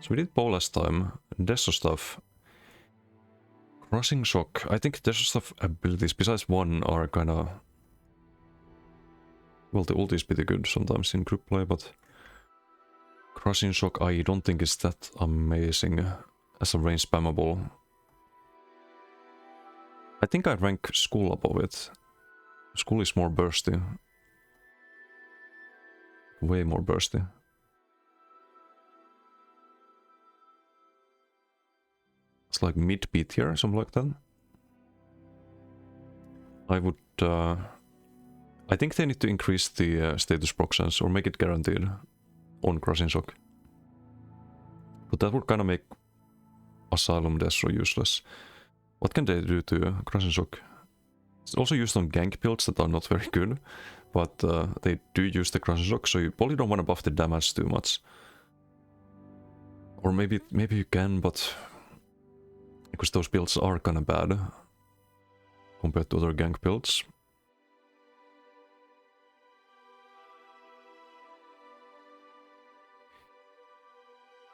So we did bow last time. Deso stuff. Crushing shock. I think Deso stuff abilities besides one are kinda... Well, the ult is pretty good sometimes in group play, but... Crushing shock I don't think is that amazing as a range spammable. I think I rank Skull above it. Skull is more bursty. Way more bursty. It's like mid B tier, something like that. I would... I think they need to increase the status proc sense or make it guaranteed on Crushing Shock. But that would kind of make Asylum Desro useless. What can they do to Crushing Shock? It's also used on gank builds that are not very good, but they do use the Crushing Shock, so you probably don't want to buff the damage too much. Or maybe you can, but because those builds are kind of bad compared to other gank builds.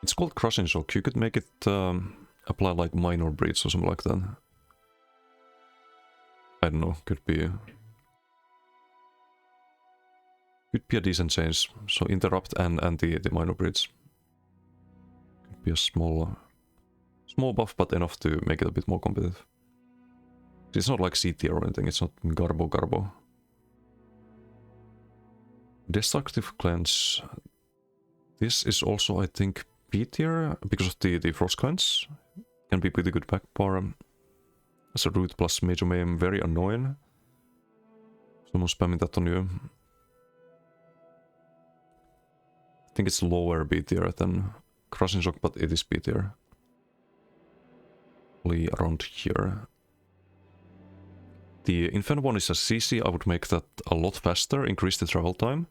It's called Crushing Shock. You could make it apply like minor breeds or something like that. I don't know, could be a decent change. So interrupt and the minor breeds. Could be a small buff, but enough to make it a bit more competitive. It's not like C tier or anything, it's not garbo. Destructive Clench. This is also, I think, B tier because of the Frost Cleanse. Can be pretty good back bar. As a root plus major maim, very annoying. Someone spamming that on you. I think it's lower B tier than Crushing Shock, but it is B tier. Probably around here. The Inferno one is a CC, I would make that a lot faster, increase the travel time.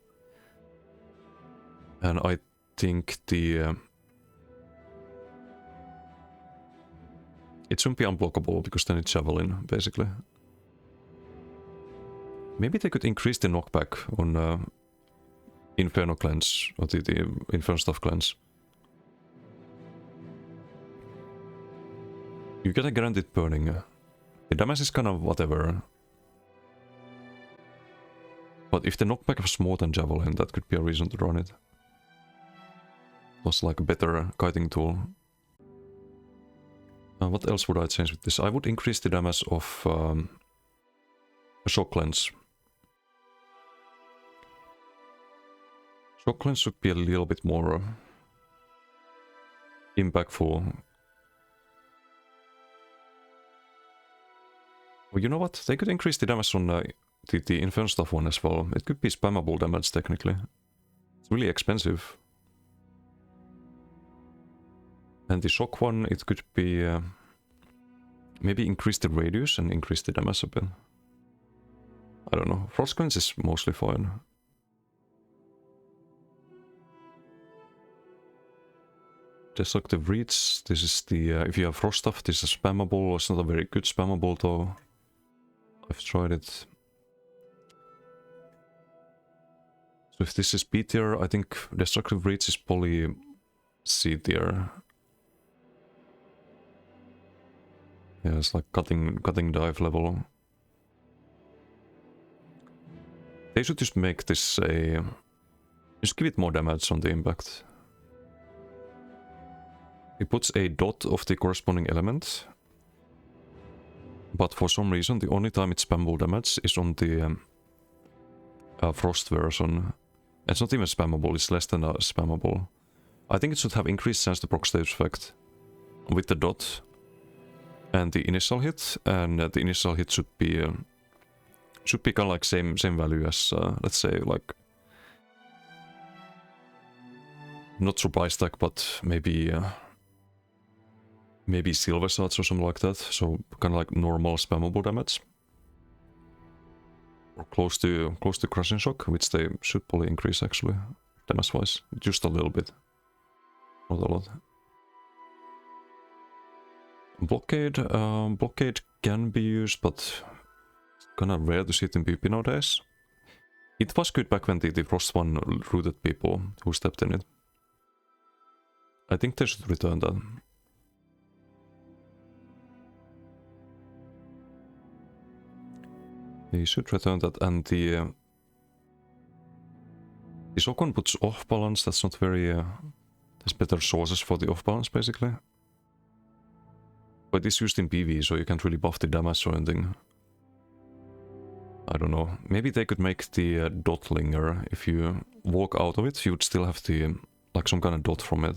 And I think the... it shouldn't be unblockable, because then it's Javelin, basically. Maybe they could increase the knockback on Inferno Cleanse, or the Inferno Stuff Cleanse. You get a guaranteed burning. The damage is kind of whatever. But if the knockback was more than Javelin, that could be a reason to run it. Was like a better kiting tool. What else would I change with this? I would increase the damage of a Shock Cleanse. Shock Cleanse should be a little bit more impactful. Well, you know what? They could increase the damage on the Inferno Stuff one as well. It could be spammable damage technically. It's really expensive. And the Shock one, it could be... maybe increase the radius and increase the damage a bit. I don't know. Frost Cleanse is mostly fine. Destructive Reach. This is the... if you have Frost stuff, this is spammable. It's not a very good spammable though. I've tried it. So if this is B tier, I think Destructive Reach is probably C tier. Yeah, it's like cutting dive level. They should just make this a... just give it more damage on the impact. It puts a dot of the corresponding element. But for some reason, the only time it's spammable damage is on the Frost version. It's not even spammable, it's less than a spammable. I think it should have increased chance to proc stage effect with the dot and the initial hit, and the initial hit should be kind of like same value as let's say like not surprise stack, but maybe maybe silver swords or something like that. So kind of like normal spammable damage, or close to Crushing Shock, which they should probably increase actually damage wise, just a little bit, not a lot. Blockade can be used, but it's kinda rare to see it in PvP nowadays. It was good back when the Frost one rooted people who stepped in it. I think they should return that. They should return that, and the Sokon puts off balance. That's not very. There's better sources for the off balance, basically. But it's used in PV, so you can't really buff the damage or anything. I don't know. Maybe they could make the dot linger. If you walk out of it, you'd still have the like some kind of dot from it.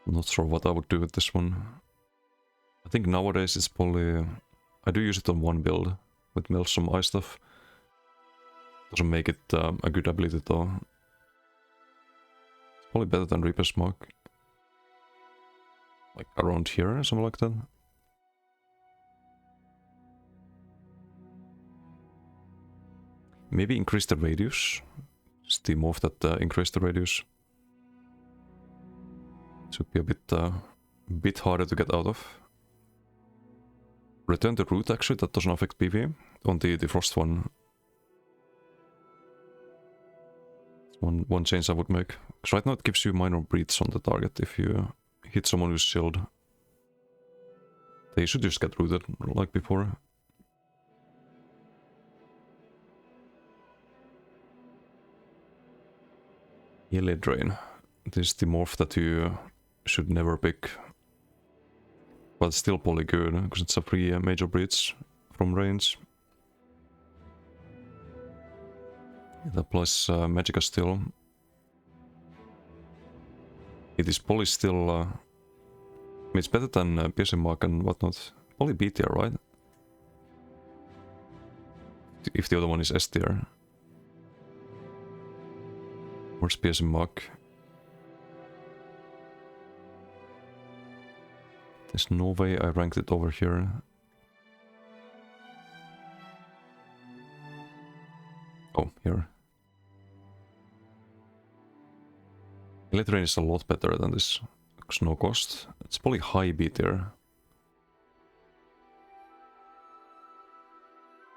Not sure what I would do with this one. I think nowadays it's probably... I do use it on one build with melt some ice stuff. Doesn't make it a good ability though. It's probably better than Reaper's Smoke. Like around here or something like that. Maybe increase the radius. It's the move that increase the radius. It would be a bit harder to get out of. Return the root actually, that doesn't affect PV. On the frost one. One change I would make. Because right now it gives you minor breaths on the target if you hit someone who's chilled. They should just get rooted like before. Yellow Drain. This is the morph that you should never pick. But it's still probably good, because it's a free major breach from range. It applies Magicka still. It is probably still... I mean, it's better than piercing mark and whatnot. Probably B tier, right? If the other one is S tier. Where's piercing mark? There's no way I ranked it over here. Oh, here. Electrain is a lot better than this snow cost. It's probably high B tier.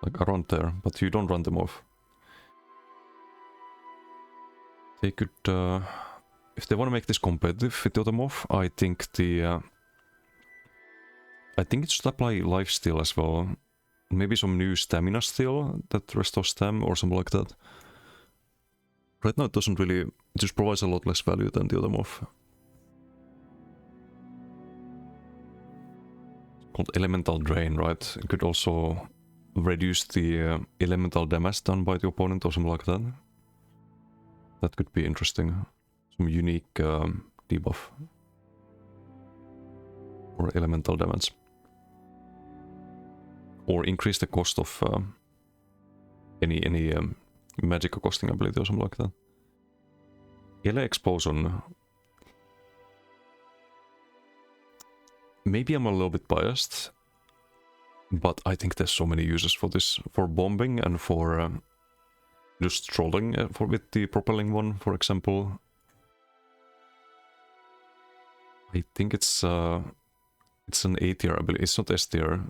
Like around there, but you don't run them off. They could, if they want to make this competitive with the other move, I think it should apply lifesteal as well. Maybe some new stamina steal that restores stam or something like that. Right now it doesn't really... It just provides a lot less value than the other move. It's called Elemental Drain, right? It could also reduce the elemental damage done by the opponent or something like that. That could be interesting. Some unique debuff. Or elemental damage. Or increase the cost of any Magicka costing ability or something like that. Ele Explosion. Maybe I'm a little bit biased, but I think there's so many uses for this. For bombing and for just trolling with the propelling one, for example. I think it's an A tier ability. It's not S tier.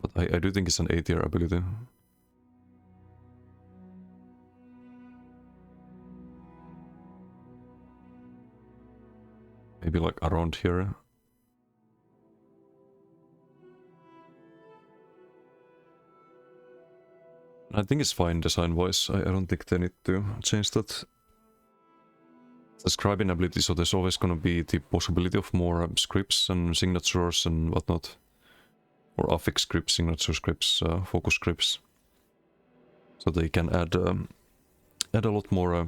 But I do think it's an A tier ability. Maybe like around here. I think it's fine design-wise. I don't think they need to change that. The scribing ability, so there's always gonna be the possibility of more scripts and signatures and whatnot. Or affix scripts, signature scripts, focus scripts. So they can add a lot more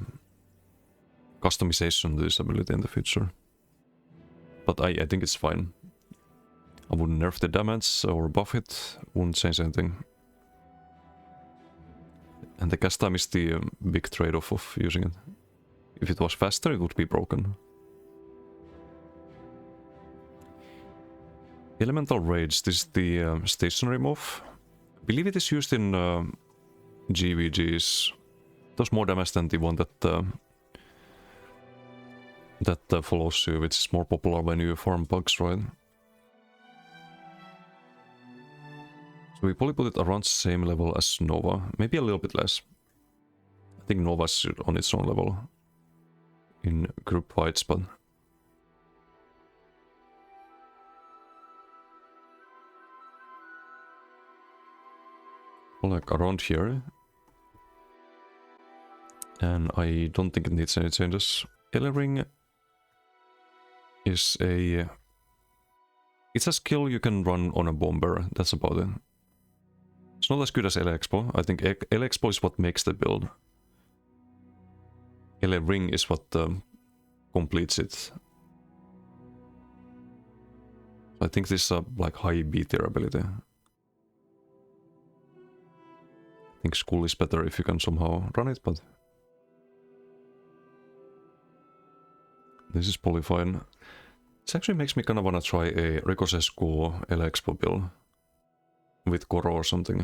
customization to this ability in the future. But I think it's fine. I wouldn't nerf the damage or buff it, wouldn't change anything. And the cast time is the big trade-off of using it. If it was faster, it would be broken. Elemental Rage, this is the stationary move. I believe it is used in GVGs. It does more damage than the one that follows you, which is more popular when you farm bugs, right? So we probably put it around the same level as Nova, maybe a little bit less. I think Nova's on its own level in group fights, but like around here. And I don't think it needs any changes. Ring is a... It's a skill you can run on a bomber, that's about it. It's not as good as Expo. I think Expo is what makes the build. Ring is what completes it. I think this is a like high B tier ability. I think Skull is better if you can somehow run it, but... This is probably fine. This actually makes me kind of want to try a Ricochet Skull Expo build. With Goro or something.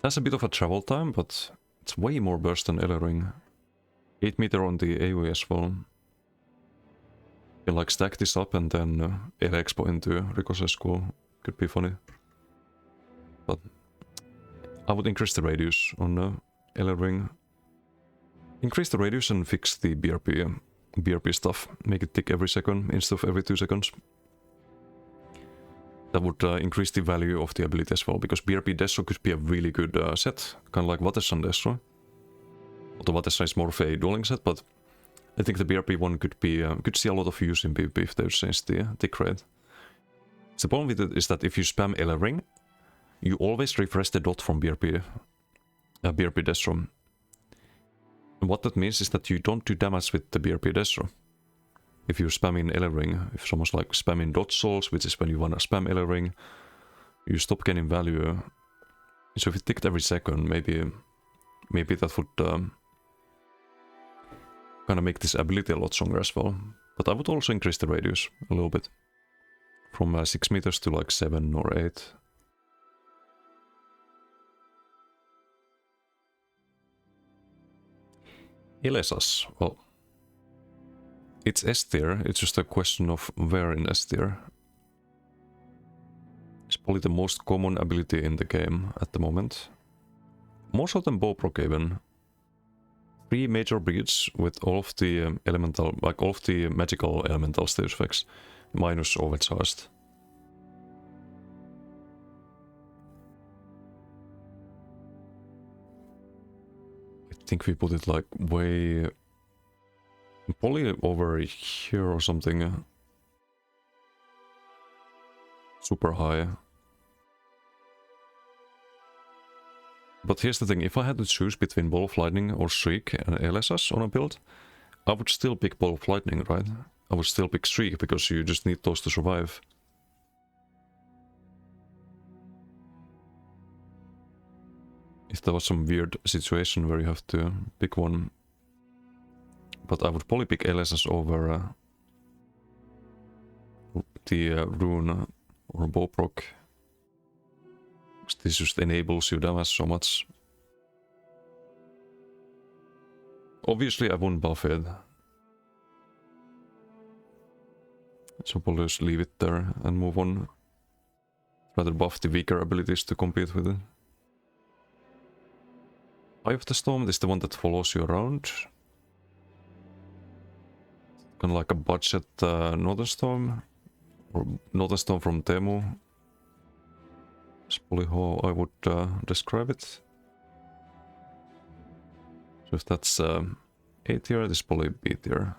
That's a bit of a travel time, but it's way more burst than Ring. 8 meter on the AoE as well. You can like stack this up and then Expo into Ricochet Skull. Could be funny. But I would increase the radius on Ring. Increase the radius and fix the BRP stuff. Make it tick every second instead of every 2 seconds. That would increase the value of the ability as well, because BRP Destro could be a really good set, kind of like Vatessan Destro. Although Vatessan is more of a dueling set, but I think the BRP one could be could see a lot of use in PvP if they change the tick rate. The problem with it is that if you spam Ring, you always refresh the dot from BRP Destro. And what that means is that you don't do damage with the BRP Destro. If you're spamming Ring, if someone's like spamming dot souls, which is when you wanna spam Ring, you stop getting value. So if it ticked every second, maybe that would kind of make this ability a lot stronger as well. But I would also increase the radius a little bit. From 6 meters to like 7 or 8. Ilesas, well, it's S tier, it's just a question of where in S tier. It's probably the most common ability in the game at the moment. More so than Bowproc even. 3 major breeds with all of the elemental, like all of the magical elemental stage effects, minus overcharged. I think we put it like way... Probably over here or something. Super high. But here's the thing, if I had to choose between Ball of Lightning or Shriek and LSS on a build, I would still pick Ball of Lightning, right? I would still pick Shriek because you just need those to survive. If there was some weird situation where you have to pick one. But I would probably pick LSS over the Rune or Bowproc. This just enables you damage so much. Obviously I wouldn't buff it. So probably just leave it there and move on. Rather buff the weaker abilities to compete with it. Eye of the Storm is the one that follows you around. Kind of like a budget Northern Storm. Or Northern Storm from Temu. That's probably how I would describe it. So if that's A tier, this is probably B tier.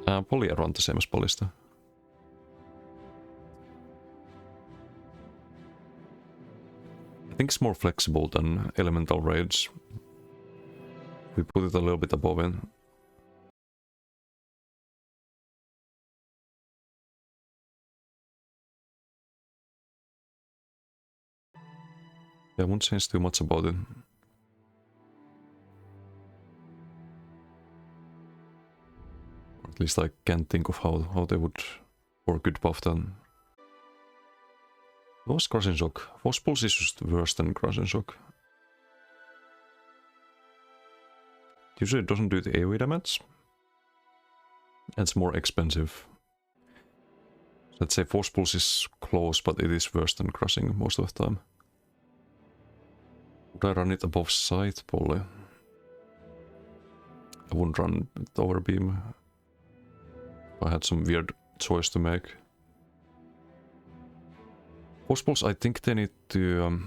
Probably around the same as Ballista. I think it's more flexible than Elemental Rage. We put it a little bit above it. I won't change too much about it. Or at least I can't think of how they would or could buff that. What was Crushing Shock? Was Pulse is just worse than Crushing Shock. Usually it doesn't do the AoE damage. And it's more expensive. Let's say Force Pulse is close, but it is worse than Crushing most of the time. Would I run it above Sight? Probably. I wouldn't run it over Beam. If I had some weird choice to make. Force Pulse, I think they need to...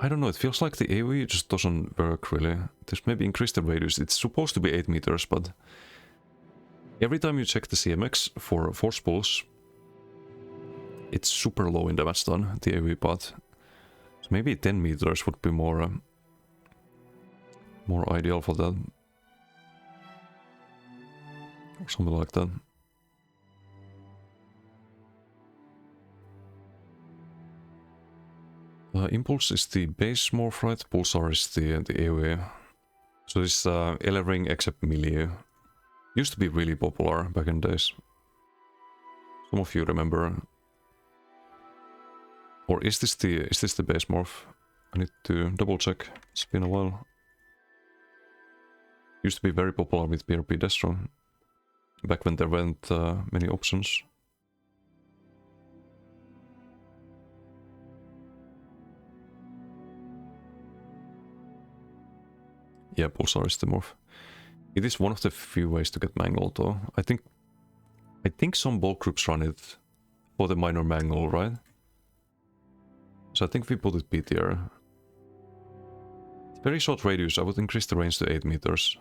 I don't know, it feels like the AoE just doesn't work really. There's maybe increase the radius. It's supposed to be 8 meters, but... Every time you check the CMX for Force Pulse, it's super low in damage done, the AoE part. So maybe 10 meters would be more ideal for that. Or something like that. Impulse is the base morph, right? Pulsar is the AoE. So this Ring except melee used to be really popular back in the days. Some of you remember. Or is this the base morph? I need to double check. It's been a while. Used to be very popular with PvP Destro. Back when there weren't many options. Yeah, Pulsar is the morph. It is one of the few ways to get mangled though. I think some bulk groups run it for the minor mangle, right? So I think we put it B tier. Very short radius, I would increase the range to 8 meters.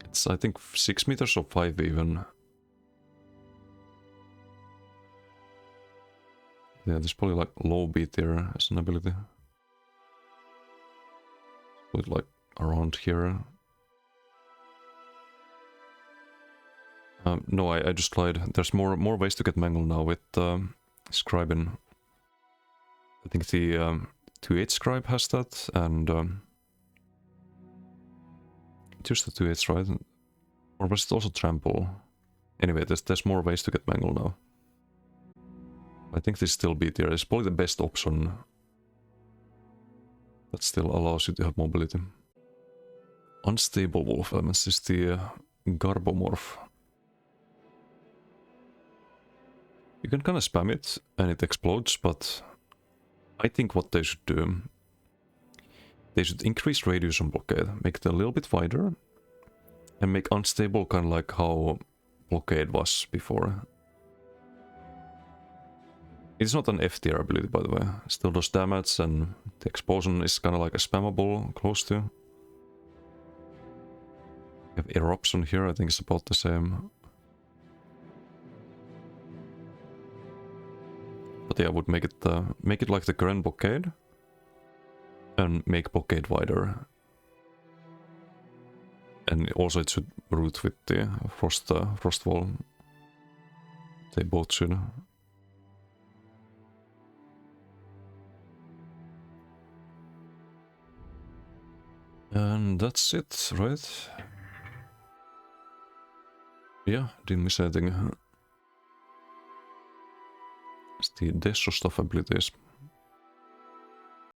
It's I think 6 meters or 5 even. Yeah, there's probably like low B tier as an ability. Put it like around here. No, I just lied. There's more ways to get mangled now with scribing. I think the 2-8 scribe has that, and just the 2-8, right? Or was it also trample? Anyway, there's more ways to get mangled now. I think this still B tier. It's probably the best option that still allows you to have mobility. Unstable wolf elements is the Garbomorph. You can kind of spam it and it explodes, but I think what they should do, they should increase radius on Blockade, make it a little bit wider, and make unstable kind of like how Blockade was before. It's not an F tier ability, by the way. Still does damage, and the explosion is kind of like a spammable close to. We have Eruption here, I think it's about the same. But yeah, I would make it like the current Blockade, and make Blockade wider. And also it should root with the Frost Wall. They both should. And that's it, right? Yeah, didn't miss anything. It's the Destro stuff abilities.